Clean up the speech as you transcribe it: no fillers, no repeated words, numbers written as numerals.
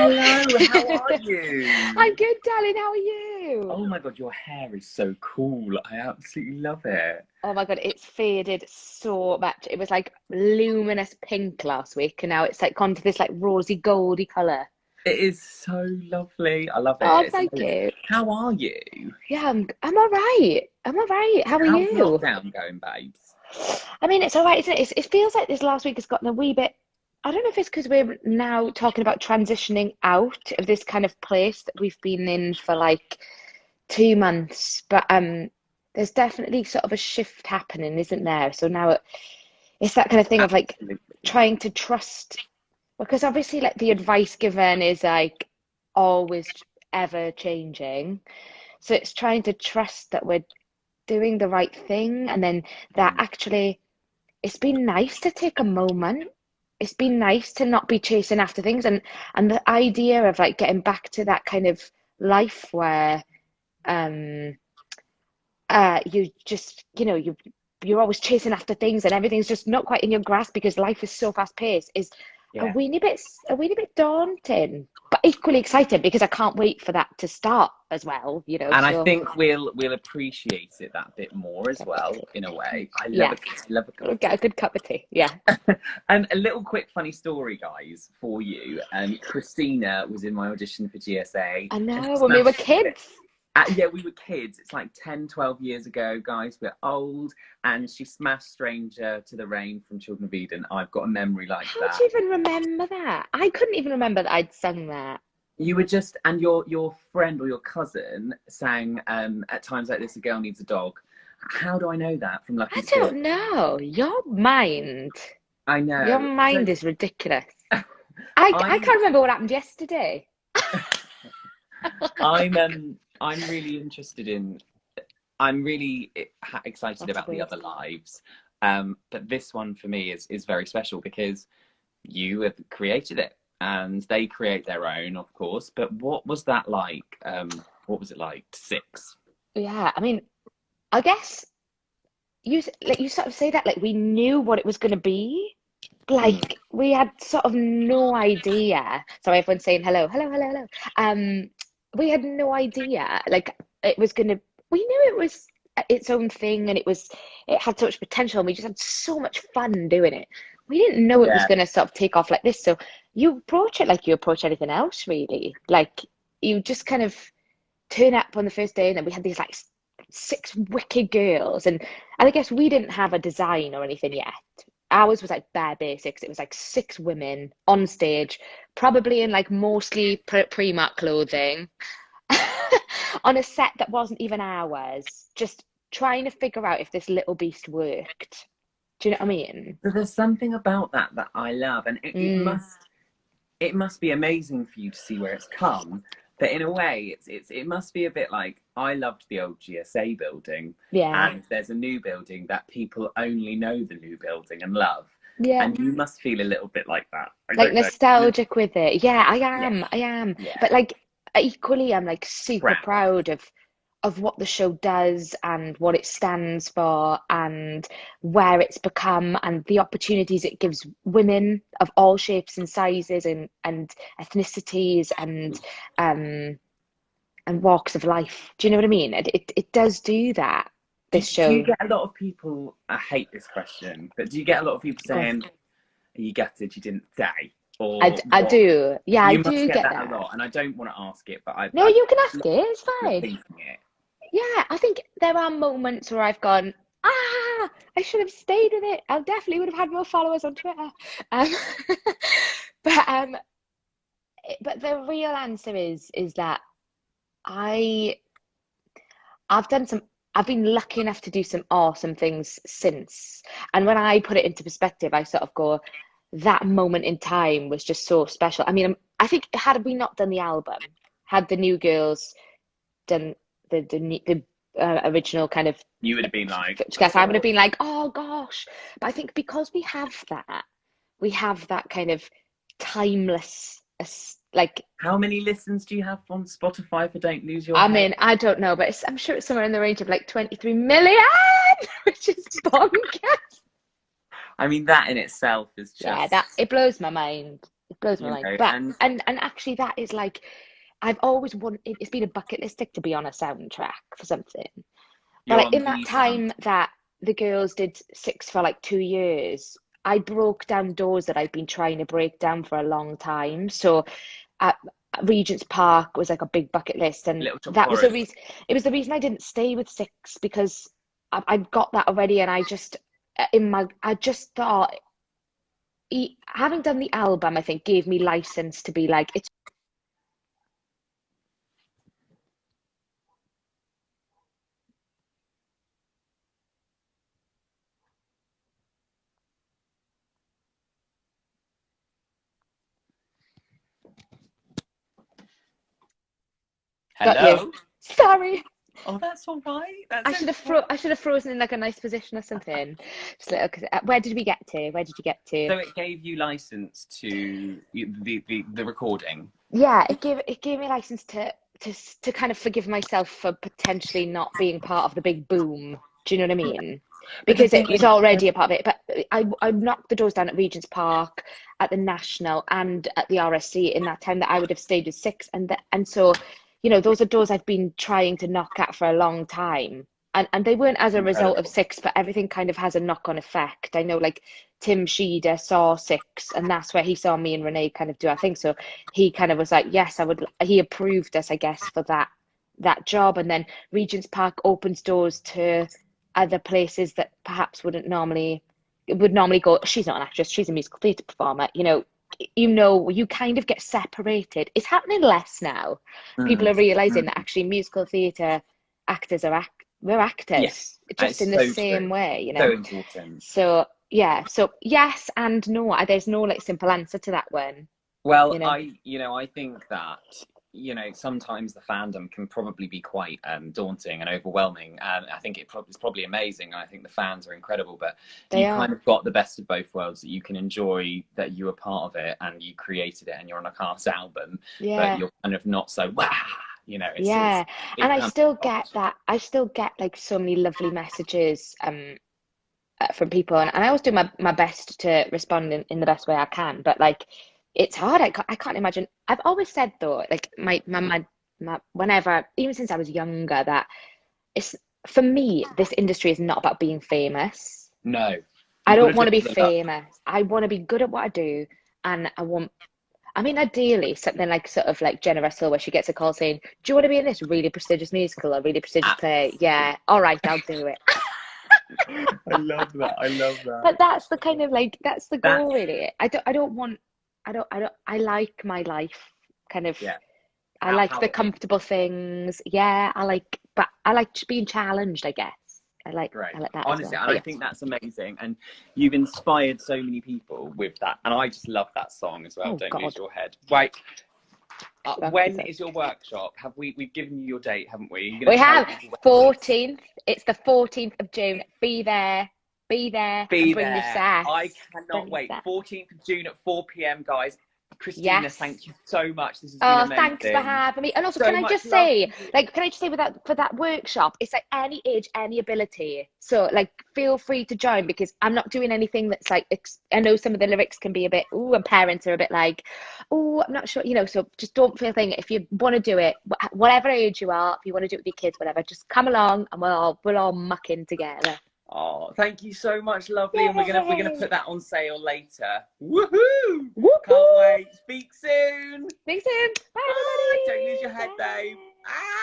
Hello, how are you? I'm good, darling. How are you? Oh my God, your hair is so cool. I absolutely love it. Oh my God, it's faded so much. It was like luminous pink last week, and now it's like gone to this like rosy goldy colour. It is so lovely. I love Oh, it. It's thank amazing. you. How are you? Yeah, I'm all right. I'm all right. How are How's you? lockdown going, babes? I mean, it's all right, isn't it? It feels like this last week has gotten a wee bit. I don't know if it's because we're now talking about transitioning out of this kind of place that we've been in for like 2 months, but there's definitely sort of a shift happening, isn't there? So now it's that kind of thing of like Absolutely. trying to trust, because obviously like the advice given is like always ever changing. So it's trying to trust that we're doing the right thing, and then that Mm. actually it's been nice to take a moment. It's been nice to not be chasing after things, and the idea of like getting back to that kind of life where um you just you're always chasing after things and everything's just not quite in your grasp because life is so fast paced is Yeah. a weeny bit daunting, but equally exciting because I can't wait for that to start as well, And I so think we'll appreciate it that bit more as well, definitely. in a way. I love Yeah, a love a cup we'll of get a tea. good cup of tea. Yeah. And a little quick funny story, guys, for you. Christina was in my audition for GSA I and she know, when we were smashed it. kids. Yeah, we were kids. It's like 10, 12 years ago, guys. We're old. And she smashed Stranger to the Rain from Children of Eden. I've got a memory like How do that. you even remember that? I couldn't even remember that I'd sung that. You were just, and your friend or your cousin sang At Times Like This, A Girl Needs a Dog. How do I know that? From I Lucky Score. don't know. I Your know. So mind is ridiculous. I I'm can't remember what happened yesterday. I'm really interested in I'm really excited That's about the weird. other lives. But this one for me is very special because you have created it and they create their own, of course. But what was that like? What was it like? Six. Yeah, I mean, I guess you sort of say that like we knew what it was going to be. Mm. Like we had sort of no idea. Sorry, everyone's saying hello, hello, hello, hello. We had no idea. Like it was gonna. We knew it was its own thing, and it had so much potential, and we just had so much fun doing it. We didn't know it was Yeah, gonna sort of take off like this. So you approach it like you approach anything else, really. Like you just kind of turn up on the first day, and then we had these like six wicked girls, and I guess we didn't have a design or anything yet. Ours was like bare basics. It was like six women on stage, probably in like mostly Primark clothing, on a set that wasn't even ours, just trying to figure out if this little beast worked. Do you know what I mean? but there's something about that I love, and Mm, it must be amazing for you to see where it's come. But in a way, it must be a bit like I loved the old GSA building, yeah, and there's a new building that people only know the new building and love, yeah. and you must feel a little bit like that. I Like don't know. nostalgic with it. Yeah, Yeah, I am. yeah, But like equally, I'm like super proud. proud of what the show does and what it stands for and where it's become and the opportunities it gives women of all shapes and sizes and ethnicities um and walks of life. Do you know what I mean? It does do that, this Do you show. get a lot of people? I hate this question, but do you get a lot of people Go on. saying, "Are you gutted you didn't stay?" I, Or I what? do. Yeah, I You must do get get that a that. lot, and I don't want to ask it, but No, you can ask it. It's you're fine. thinking it. Yeah, I think there are moments where I've gone, I should have stayed in it. I definitely would have had more followers on Twitter. Um, but but the real answer is that I I've done some. I've been lucky enough to do some awesome things since. And when I put it into perspective, I sort of go, that moment in time was just so special. I mean, I think had we not done the album, had the New Girls done the original kind of You would have been like, "Oh guess I would have God." been like, oh gosh. But I think because we have that kind of timeless, like, How many listens do you have on Spotify for Don't Lose Your I Head? mean, I don't know, but I'm sure it's somewhere in the range of like 23 million, which is bonkers. I mean, that in itself is Yeah, just it blows my mind. blows my You mind. know, But and and actually that is like I've always wanted, it's been a bucket list tick to be on a soundtrack for something. But you're like on in that the sound. time that the girls did Six for like 2 years, I broke down doors that I'd been trying to break down for a long time. So at Regent's Park was like a big bucket list, and Little Shop of that was the Horrors. reason. It was the reason I didn't stay with Six, because I've got that already, and I just I just thought having done the album, I think gave me license to be like it's. Got you. Hello. Sorry. Oh, that's all right. That's I okay. should have frozen in like a nice position or something. Just like, where did we get to? Where did you get to? So it gave you license to the recording. Yeah, it gave me license to kind of forgive myself for potentially not being part of the big boom. Do you know what I mean? But the Because thing it was is, already a part of it. But I knocked the doors down at Regent's Park, at the National, and at the RSC in that time that I would have stayed with Six, and so, you know, those are doors I've been trying to knock at for a long time. And they weren't as a result of incredible. Six, but everything kind of has a knock-on effect. I know, like Tim Sheeder saw Six, and that's where he saw me and Renee kind of do our thing. So he kind of was like, yes, I would. He approved us, I guess, for that job. And then Regent's Park opens doors to other places that perhaps would normally go. She's not an actress; she's a musical theatre performer. You kind of get separated. It's happening less now. People Mm. are realizing that Mm. actually musical theatre actors we're actors, Yes, just it's in the so same true. way, you So know. important. So yeah, so yes and no. There's no like simple answer to that one, Well, you know. I think that, sometimes the fandom can probably be quite daunting and overwhelming. And I think it's probably amazing. And I think the fans are incredible. But They you are. kind of got the best of both worlds, that you can enjoy that you were part of it and you created it and you're on a cast album, but Yeah. you're kind of not so, wow, Yeah, and it I can still be get hard. that. I still get like so many lovely messages from people, and I always do my best to respond in the best way I can. But like, it's hard. I can't imagine. I've always said though, like my whenever, even since I was younger, that it's for me, this industry is not about being famous. No, I you've got to don't do want to it be for the love. famous. I want to be good at what I do, and I mean, ideally, something like sort of like Jenna Russell, where she gets a call saying, "Do you want to be in this really prestigious musical or really prestigious Ah, play?" Yeah, all right, I'll do it. I love that. I love that. But that's the kind of like that's the That, goal, really. I don't want. I don't. I like my life, kind of. yeah, I like how the it is. comfortable things. Yeah, but I like being challenged, I guess. I Great. like that as Honestly, well. and But I yes. think that's amazing. And you've inspired so many people with that. And I just love that song as well. Oh Don't lose God, your head. Right. that's the When song. is your workshop? We've given you your date, haven't we? Are you going We to tell have people when it is? 14th. It's the 14th of June. Be there, and Be bring your there. I sets. cannot Bring your wait. sets. 14th of June at 4 p.m., guys. Christina, Yes. thank you so much. This has been Oh, thanks for amazing. having me. And also, So much love to you. can I just say, with that for that workshop, it's like any age, any ability. So, like, feel free to join, because I'm not doing anything that's like, I know some of the lyrics can be a bit, ooh, and parents are a bit like, oh, I'm not sure, you know. So just don't feel thing. If you want to do it, whatever age you are, if you want to do it with your kids, whatever, just come along and we'll all muck in together. Oh, thank you so much, lovely. And we're gonna Yay! put that on sale later. Woohoo! Can't Woohoo! wait. Speak soon. Thanks, soon. Bye, Bye. Don't lose everybody. your head, babe. Bye. Ah!